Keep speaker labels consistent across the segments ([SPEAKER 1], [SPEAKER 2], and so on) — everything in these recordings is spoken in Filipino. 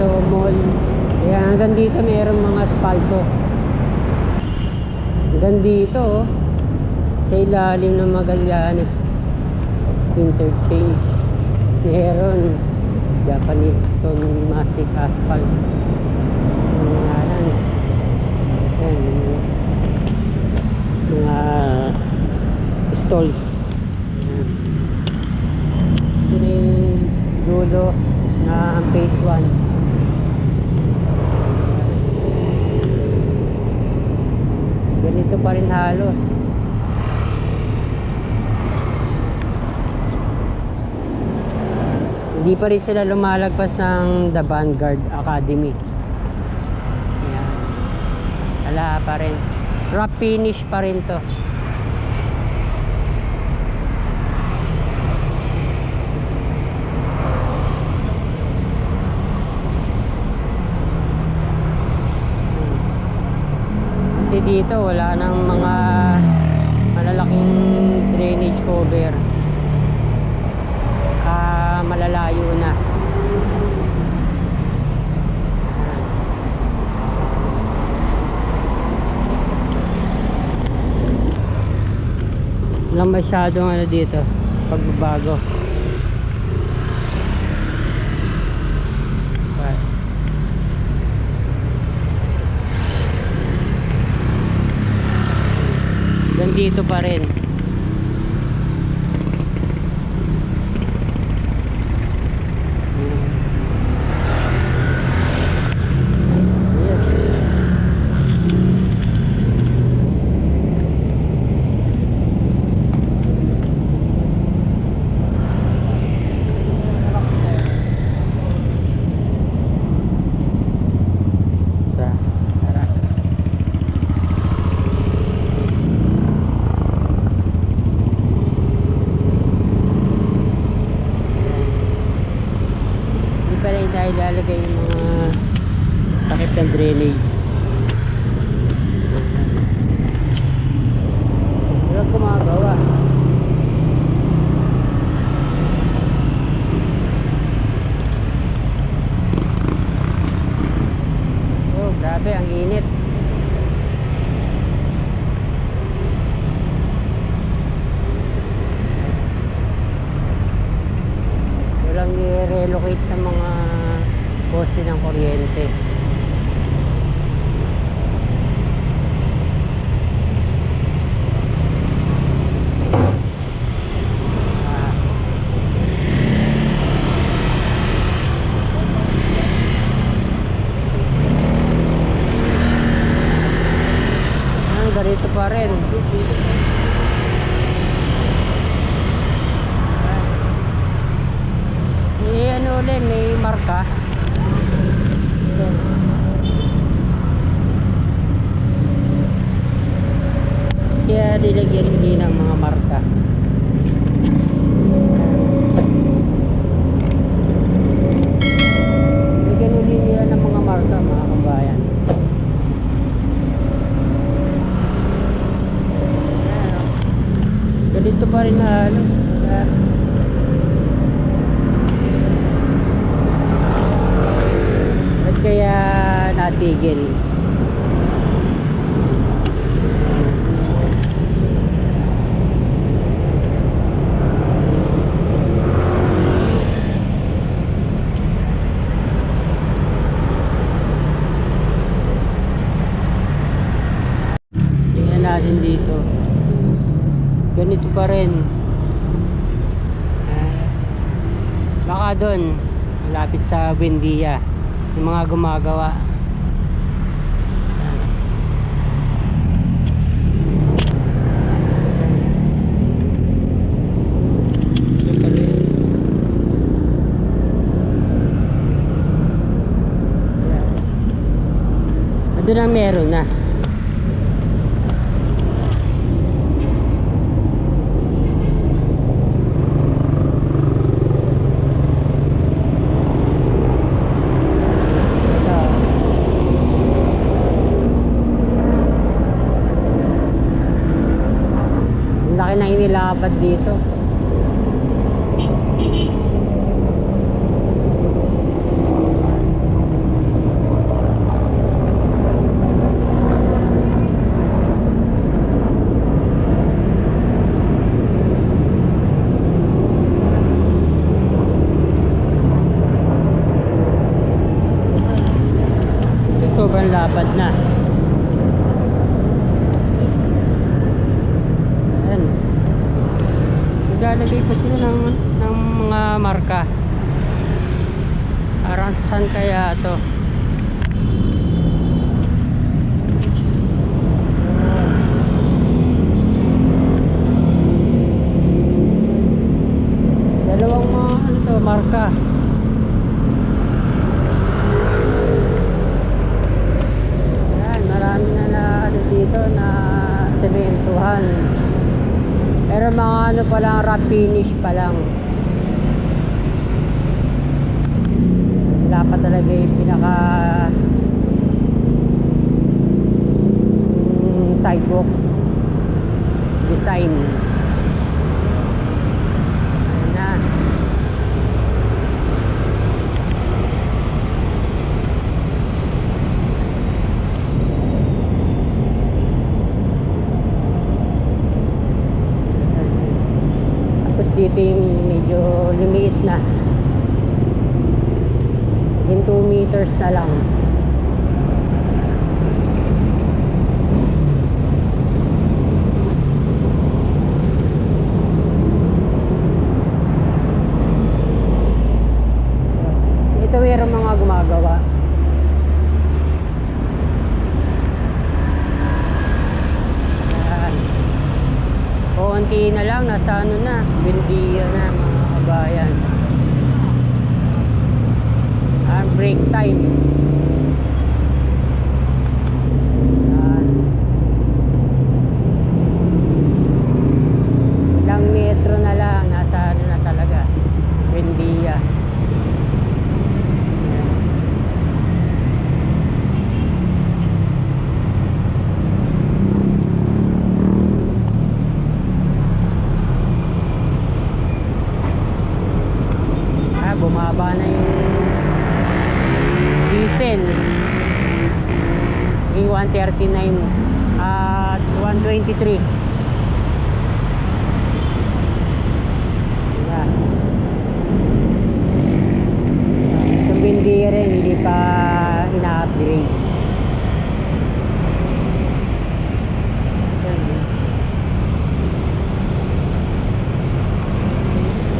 [SPEAKER 1] dito mall. Kaya hanggang dito mayroong mga asfalto. Hanggang dito sa ilalim ng Magallanes Interchange meron Japanese stone mastic asphalt. Ayan, mga stalls. Ito na yung dulo na ang phase 1. Ganito pa rin halos. Hindi pa rin sila lumalagpas ng The Vanguard Academy. Ayan. Wala pa rin. Rough finish pa rin to. At dito wala nang mga malalaking drainage cover. Malalayo na. Walang masyadong ano dito pagbabago. Hanggang dito pa rin. Ilalagay yung mga takip ng drainage. Walang gumagawa. Oh, grabe ang init. Walang i-relocate ng mga poste ng kuryente. Ganito pa rin. Ano ulit, may marka. Kaya nilagyan din ng mga marka. Nilagyan din nila ng mga marka, mga kabayan. Ganito pa rin na halos. Ba't kaya natigil? Natin dito ganito pa rin. Baka doon malapit sa Buendia yung mga gumagawa. Doon ang meron na. Laki na inilapad dito. Ayan, lapad na. Ayan. Naglalagay pa sila ng mga marka. Parang saan kaya to? Dalawang mga ano to, marka. Ayan, marami na ano dito na sementuhan. Pero mga ano pa lang, wrap finish pa lang. Wala pa talaga yung pinaka sidewalk design. Ayan na. Tapos dito yung medyo lumiit na. In 2 meters na lang. Ito mayroong mga gumagawa. Ayan. Konti na lang, nasa ano na, Buendia na mga kabayan. Break time. Ayan. Ilang metro na lang, nasa ano na talaga, Buendia. Bumaba na yung diesel, yung 139 at 123. Diba? Itong Buendia rin hindi pa ina-upgrade.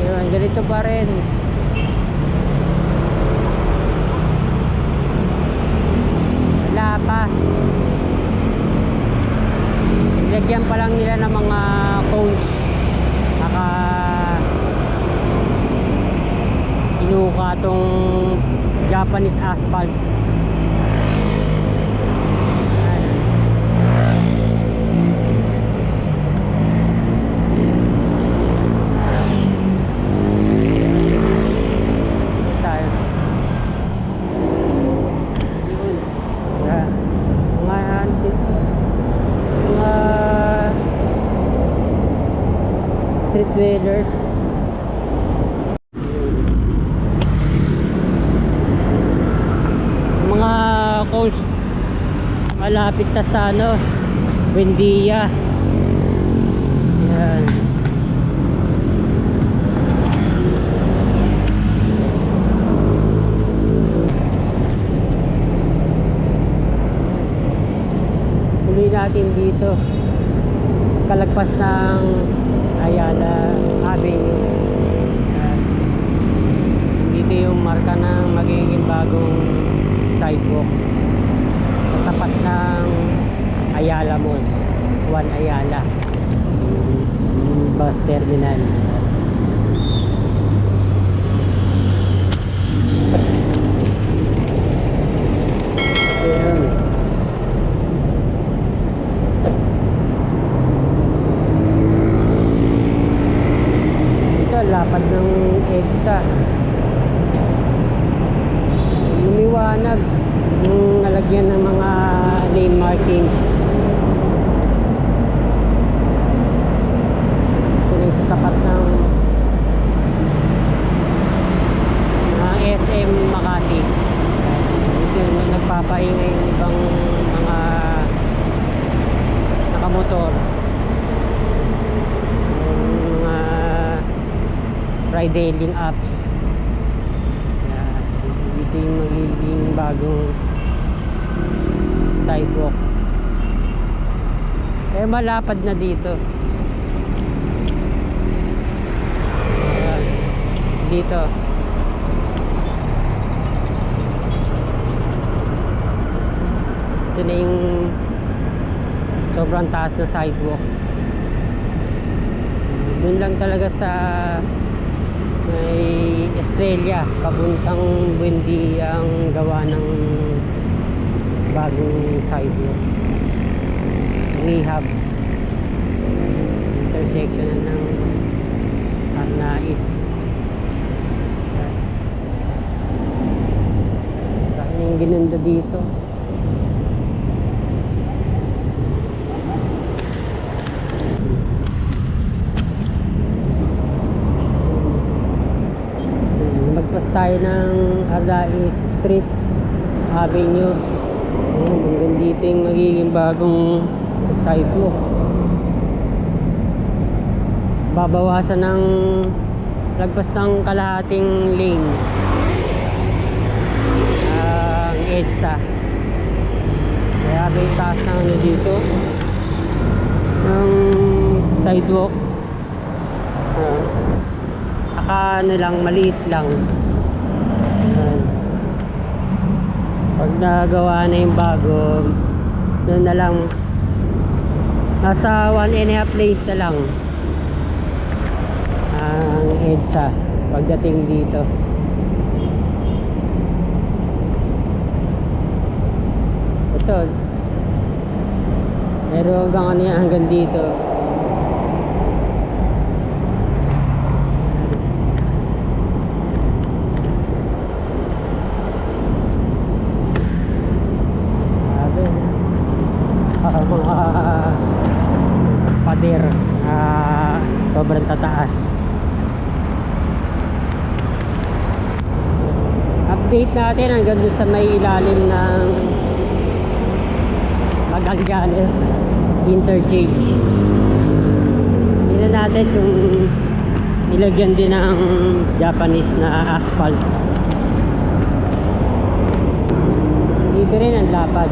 [SPEAKER 1] Ayun, ganito pa rin. Pa lagyan pa lang nila ng mga cones, naka inuka tong Japanese asphalt. Street dwellers. Mga coast malapit na sa ano, Buendia. Yan. Tuloy natin dito. Kalagpas ng Ayala Avenue. Dito yung marka ng magiging bagong sidewalk sa tapat ng Ayala Malls, One Ayala, bus terminal. Ayan. Lapad ng EDSA. Lumiwanag yung nalagyan ng mga lane markings. Ito rin sa tapat ng SM Makati. Ito yung nagpapaingay yung ibang mga nakamotor. Ride-hailing apps. Ito yung magiging bagong sidewalk. Eh malapad na dito. Ayan. Dito. Ito na yung sobrang taas na sidewalk. Doon lang talaga sa may Estrella papuntang Buendia ang gawa ng bagong sidewalk. Rehab intersection na ng Arnais. Daming ginanda dito. Magpas tayo ng Arnais Street Avenue. Ayan, hanggang dito yung magiging bagong sidewalk. Babawasan ng lagpas ng kalahating lane ang EDSA. Grabe yung taas ng ano dito ng sidewalk. Saka ano lang, maliit lang. Pag nagawa na yung bago, doon na lang, nasa 1.5 lanes na lang ang EDSA pagdating dito. Ito, pero hanggang ano yan, hanggang dito. Mga pader sobrang tataas. Update natin hanggang doon sa may ilalim ng Magallanes interchange. Tingnan natin kung nilagyan din ng Japanese na asphalt. Dito rin ang lapad.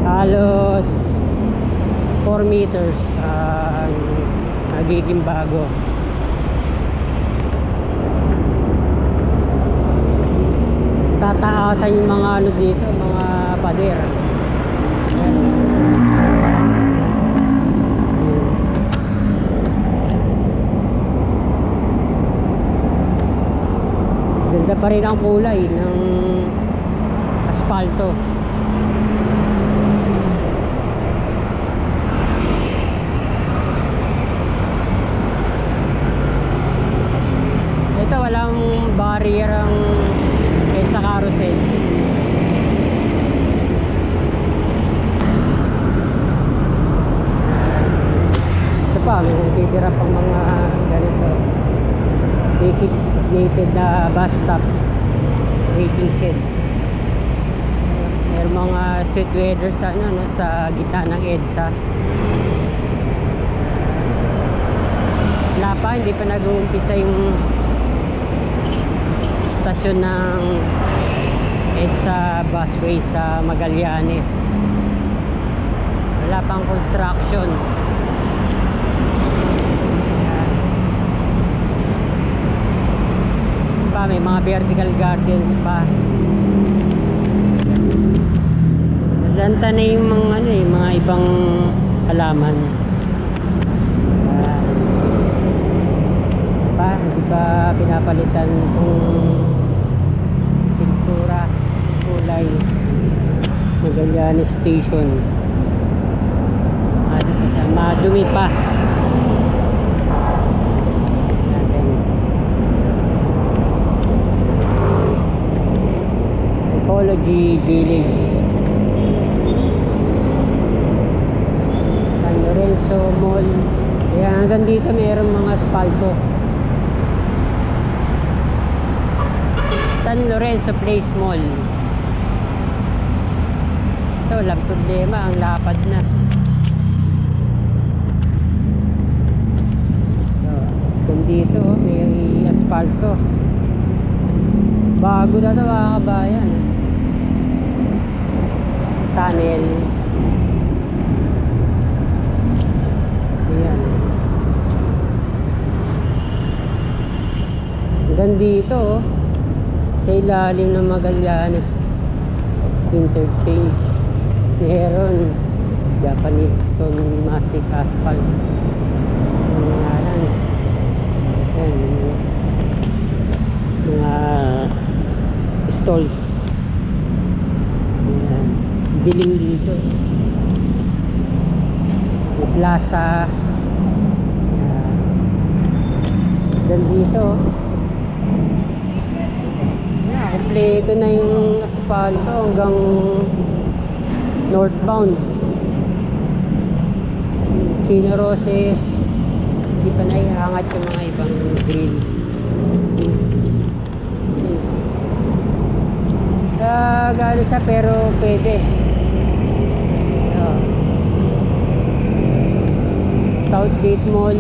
[SPEAKER 1] Halos 4 meters nagiging bago. Tataasan yung mga ano dito, mga pader. Ganda pa rin ang kulay ng asfalto. Ito walang barrier ang kahit sa carousel. Ito pa, may nagtitira pang mga ganito designated na bus stop waiting shed. May mga street vendors sa, ano, no, sa gitna ng EDSA. Wala pa, hindi pa nag-uumpisa yung stasyon ng EDSA busway sa Magallanes. Wala pang construction. Pa, may mga vertical gardens pa. Lanta na yung mga, ano, yung mga ibang halaman. Hindi pa pinapalitan kung pintura, kulay. Magallanes Station. Ano pa siya? Madumi pa. Ecology Village. San Lorenzo Mall. Kaya hanggang dito mayroong mga asfalto. San Lorenzo Place Mall. Ito, walang problema, ang lapad na. So, kung dito, may asfalto. Bago na ito, mga kabayan. tunnel. Ayan. Hanggang dito, oh, sa ilalim ng Magallanes Interchange, meron Japanese stone mastic asphalt. Ayan. Ayan. Mga stalls. Ayan. Biling dito. May plaza. Ayan. Dan dito. Ayan, kompleto na yung asfalto hanggang northbound. Chino Roses. Hindi pa naiangat yung mga ibang grill. Gano siya pero pwede. Southgate Mall.